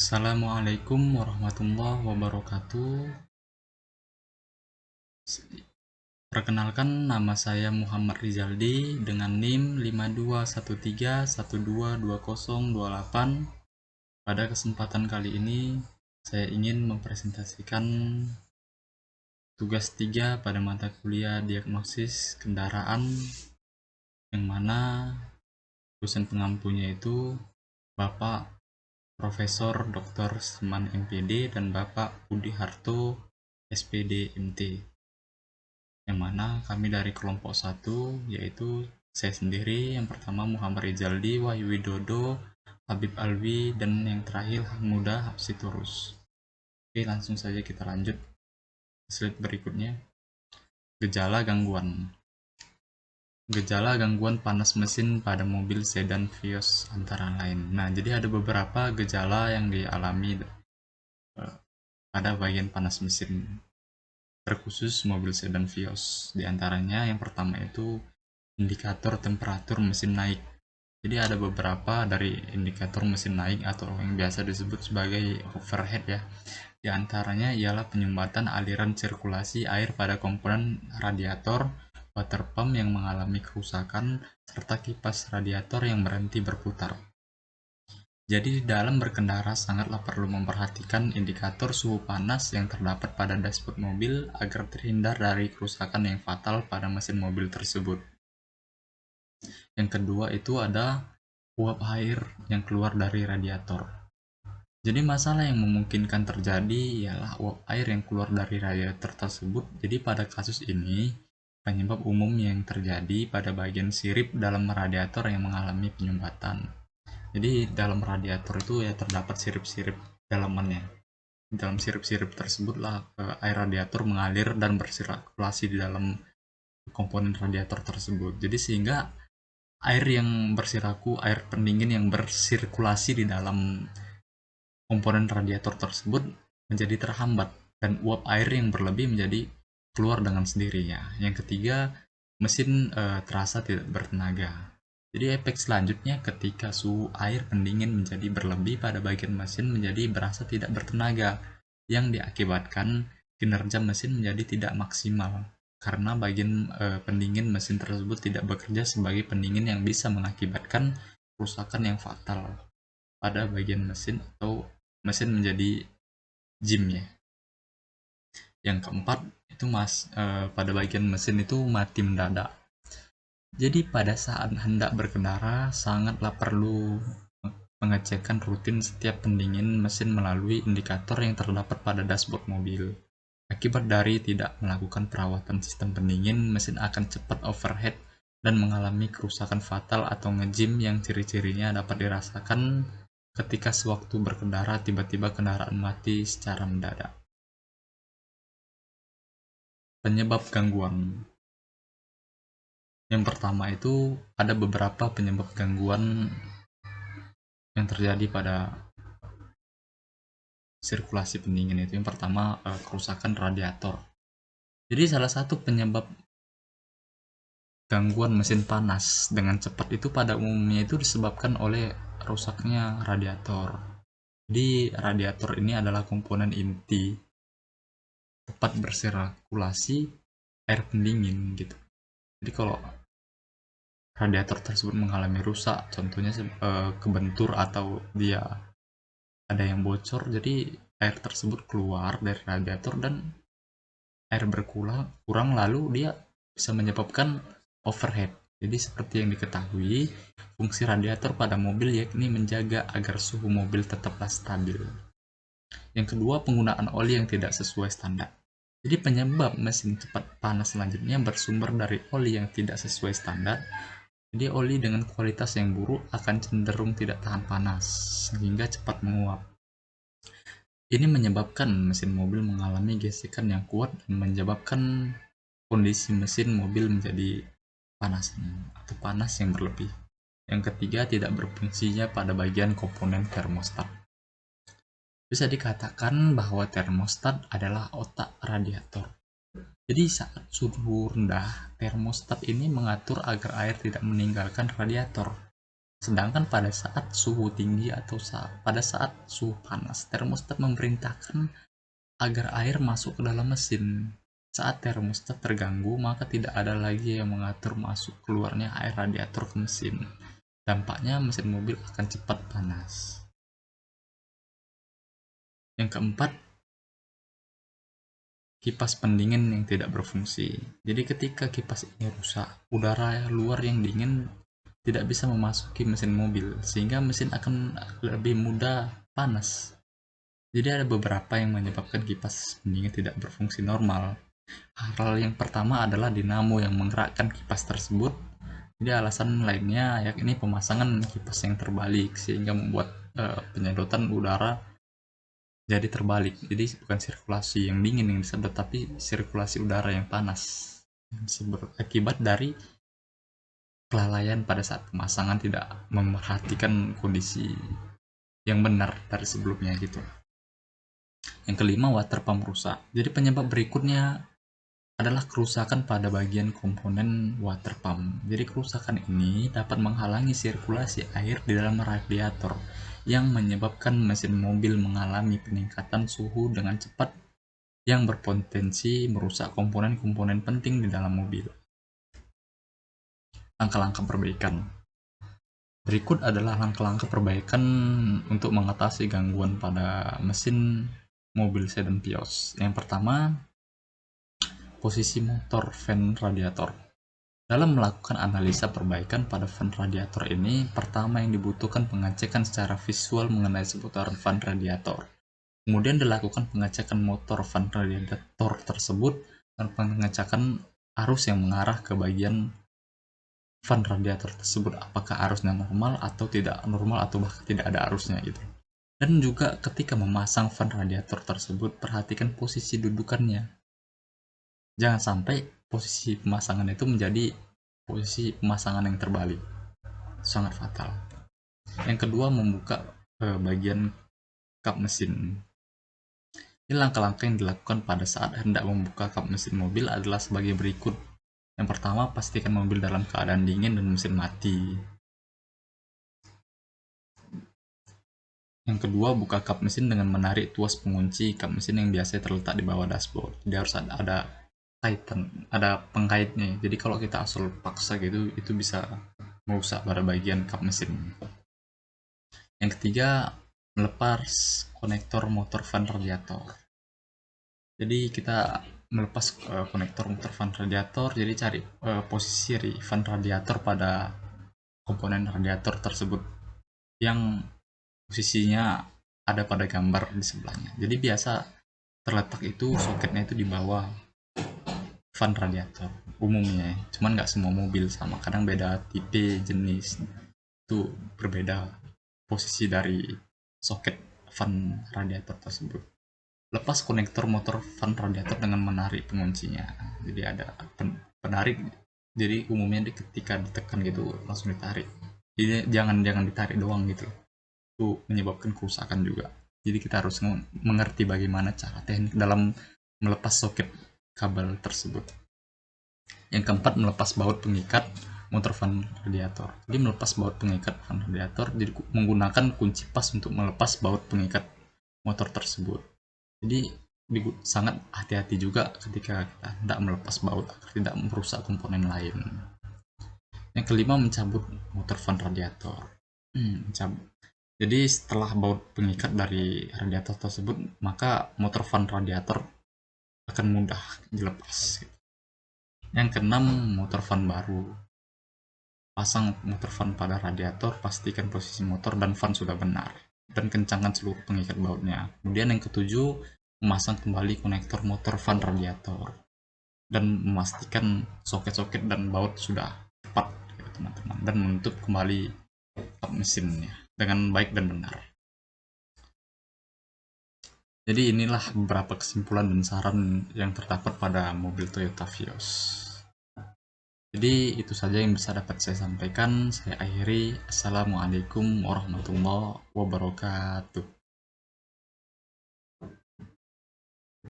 Assalamualaikum warahmatullahi wabarakatuh. Perkenalkan, nama saya Muhammad Rizaldi dengan NIM 5213122028. Pada kesempatan kali ini, saya ingin mempresentasikan tugas 3 pada mata kuliah diagnosis kendaraan, yang mana dosen pengampunya itu Bapak Profesor Dr. Seman MPD dan Bapak Budi Harto SPD MT, yang mana kami dari kelompok 1, yaitu saya sendiri, yang pertama Muhammad Rizaldi, Wahyu Widodo, Habib Alwi, dan yang terakhir Muda Hapsitorus. Oke, langsung saja kita lanjut slide berikutnya. Gejala gangguan panas mesin pada mobil sedan Vios antara lain. Nah, jadi ada beberapa gejala yang dialami pada bagian panas mesin terkhusus mobil sedan Vios. Di antaranya yang pertama itu indikator temperatur mesin naik. Jadi ada beberapa dari indikator mesin naik atau yang biasa disebut sebagai overhead ya. Di antaranya ialah penyumbatan aliran sirkulasi air pada komponen radiator, water pump yang mengalami kerusakan, serta kipas radiator yang berhenti berputar. Jadi di dalam berkendara sangatlah perlu memperhatikan indikator suhu panas yang terdapat pada dashboard mobil agar terhindar dari kerusakan yang fatal pada mesin mobil tersebut. Yang kedua itu ada uap air yang keluar dari radiator. Jadi masalah yang memungkinkan terjadi ialah uap air yang keluar dari radiator tersebut. Jadi pada kasus ini, penyebab umum yang terjadi pada bagian sirip dalam radiator yang mengalami penyumbatan. Jadi dalam radiator itu ya terdapat sirip-sirip dalamannya. Dalam sirip-sirip tersebutlah air radiator mengalir dan bersirkulasi di dalam komponen radiator tersebut. Jadi sehingga air pendingin yang bersirkulasi di dalam komponen radiator tersebut menjadi terhambat dan uap air yang berlebih menjadi keluar dengan sendirinya. Yang ketiga, mesin terasa tidak bertenaga. Jadi efek selanjutnya ketika suhu air pendingin menjadi berlebih pada bagian mesin menjadi berasa tidak bertenaga, yang diakibatkan kinerja mesin menjadi tidak maksimal karena bagian pendingin mesin tersebut tidak bekerja sebagai pendingin yang bisa mengakibatkan kerusakan yang fatal pada bagian mesin atau mesin menjadi jim ya. Yang keempat itu pada bagian mesin itu mati mendadak. Jadi pada saat hendak berkendara sangatlah perlu pengecekan rutin setiap pendingin mesin melalui indikator yang terdapat pada dashboard mobil. Akibat dari tidak melakukan perawatan sistem pendingin, mesin akan cepat overheat dan mengalami kerusakan fatal atau ngejim yang ciri-cirinya dapat dirasakan ketika sewaktu berkendara tiba-tiba kendaraan mati secara mendadak. Penyebab gangguan. Yang pertama itu ada beberapa penyebab gangguan yang terjadi pada sirkulasi pendingin itu. Yang pertama kerusakan radiator. Jadi salah satu penyebab gangguan mesin panas dengan cepat itu pada umumnya itu disebabkan oleh rusaknya radiator. Jadi radiator ini adalah komponen inti tempat bersirkulasi air pendingin gitu. Jadi kalau radiator tersebut mengalami rusak, contohnya kebentur atau dia ada yang bocor, jadi air tersebut keluar dari radiator dan air berkurang lalu dia bisa menyebabkan overheat. Jadi seperti yang diketahui, fungsi radiator pada mobil yakni menjaga agar suhu mobil tetaplah stabil. Yang kedua, penggunaan oli yang tidak sesuai standar. Jadi penyebab mesin cepat panas selanjutnya bersumber dari oli yang tidak sesuai standar. Jadi oli dengan kualitas yang buruk akan cenderung tidak tahan panas sehingga cepat menguap. Ini menyebabkan mesin mobil mengalami gesekan yang kuat dan menyebabkan kondisi mesin mobil menjadi panas yang berlebih. Yang ketiga, tidak berfungsinya pada bagian komponen termostat. Bisa dikatakan bahwa termostat adalah otak radiator. Jadi saat suhu rendah, termostat ini mengatur agar air tidak meninggalkan radiator. Sedangkan pada saat suhu tinggi atau pada saat suhu panas, termostat memerintahkan agar air masuk ke dalam mesin. Saat termostat terganggu, maka tidak ada lagi yang mengatur masuk keluarnya air radiator ke mesin. Dampaknya mesin mobil akan cepat panas. Yang keempat, kipas pendingin yang tidak berfungsi. Jadi ketika kipas ini rusak, udara luar yang dingin tidak bisa memasuki mesin mobil, sehingga mesin akan lebih mudah panas. Jadi ada beberapa yang menyebabkan kipas pendingin tidak berfungsi normal. Hal yang pertama adalah dinamo yang menggerakkan kipas tersebut. Jadi alasan lainnya yakni pemasangan kipas yang terbalik, sehingga membuat penyedotan udara jadi terbalik. Jadi bukan sirkulasi yang dingin yang disedot, tapi sirkulasi udara yang panas, akibat dari kelalaian pada saat pemasangan, tidak memperhatikan kondisi yang benar dari sebelumnya gitu. Yang kelima, water pump rusak. Jadi penyebab berikutnya adalah kerusakan pada bagian komponen water pump. Jadi kerusakan ini dapat menghalangi sirkulasi air di dalam radiator, yang menyebabkan mesin mobil mengalami peningkatan suhu dengan cepat yang berpotensi merusak komponen-komponen penting di dalam mobil. Langkah-langkah perbaikan. Berikut adalah langkah-langkah perbaikan untuk mengatasi gangguan pada mesin mobil sedan Vios. Yang pertama, posisi motor fan radiator. Dalam melakukan analisa perbaikan pada fan radiator ini, pertama yang dibutuhkan pengecekan secara visual mengenai seputaran fan radiator. Kemudian dilakukan pengecekan motor fan radiator tersebut dan pengecekan arus yang mengarah ke bagian fan radiator tersebut, apakah arusnya normal atau tidak normal, atau bahkan tidak ada arusnya gitu. Dan juga ketika memasang fan radiator tersebut, perhatikan posisi dudukannya. Jangan sampai posisi pemasangan itu menjadi posisi pemasangan yang terbalik, sangat fatal. Yang kedua, membuka bagian kap mesin. Ini langkah-langkah yang dilakukan pada saat hendak membuka kap mesin mobil adalah sebagai berikut. Yang pertama, pastikan mobil dalam keadaan dingin dan mesin mati. Yang kedua, buka kap mesin dengan menarik tuas pengunci kap mesin yang biasanya terletak di bawah dashboard. Jadi harus ada kaitan, ada pengkaitnya. Jadi kalau kita asal paksa gitu, itu bisa merusak pada bagian kap mesin. Yang ketiga, melepas konektor motor fan radiator. Jadi kita melepas konektor motor fan radiator. Jadi cari posisi fan radiator pada komponen radiator tersebut yang posisinya ada pada gambar di sebelahnya. Jadi biasa terletak itu soketnya itu di bawah fan radiator umumnya, cuman nggak semua mobil sama, kadang beda tipe jenis itu berbeda posisi dari soket fan radiator tersebut. Lepas konektor motor fan radiator dengan menarik penguncinya. Jadi ada penarik, jadi umumnya ketika ditekan gitu langsung ditarik, jadi jangan ditarik doang gitu, itu menyebabkan kerusakan juga. Jadi kita harus mengerti bagaimana cara teknik dalam melepas soket kabel tersebut. Yang keempat, melepas baut pengikat motor fan radiator. Jadi melepas baut pengikat fan radiator, jadi menggunakan kunci pas untuk melepas baut pengikat motor tersebut. Jadi sangat hati-hati juga ketika kita tidak melepas baut agar tidak merusak komponen lain. Yang kelima, mencabut motor fan radiator. Mencabut. Jadi setelah baut pengikat dari radiator tersebut, maka motor fan radiator akan mudah dilepas. Yang keenam, motor fan baru. Pasang motor fan pada radiator, pastikan posisi motor dan fan sudah benar, dan kencangkan seluruh pengikat bautnya. Kemudian yang ketujuh, memasang kembali konektor motor fan radiator dan memastikan soket-soket dan baut sudah tepat ya, teman-teman, dan menutup kembali kap mesinnya dengan baik dan benar. Jadi inilah beberapa kesimpulan dan saran yang terdapat pada mobil Toyota Vios. Jadi itu saja yang bisa dapat saya sampaikan. Saya akhiri. Assalamualaikum warahmatullahi wabarakatuh.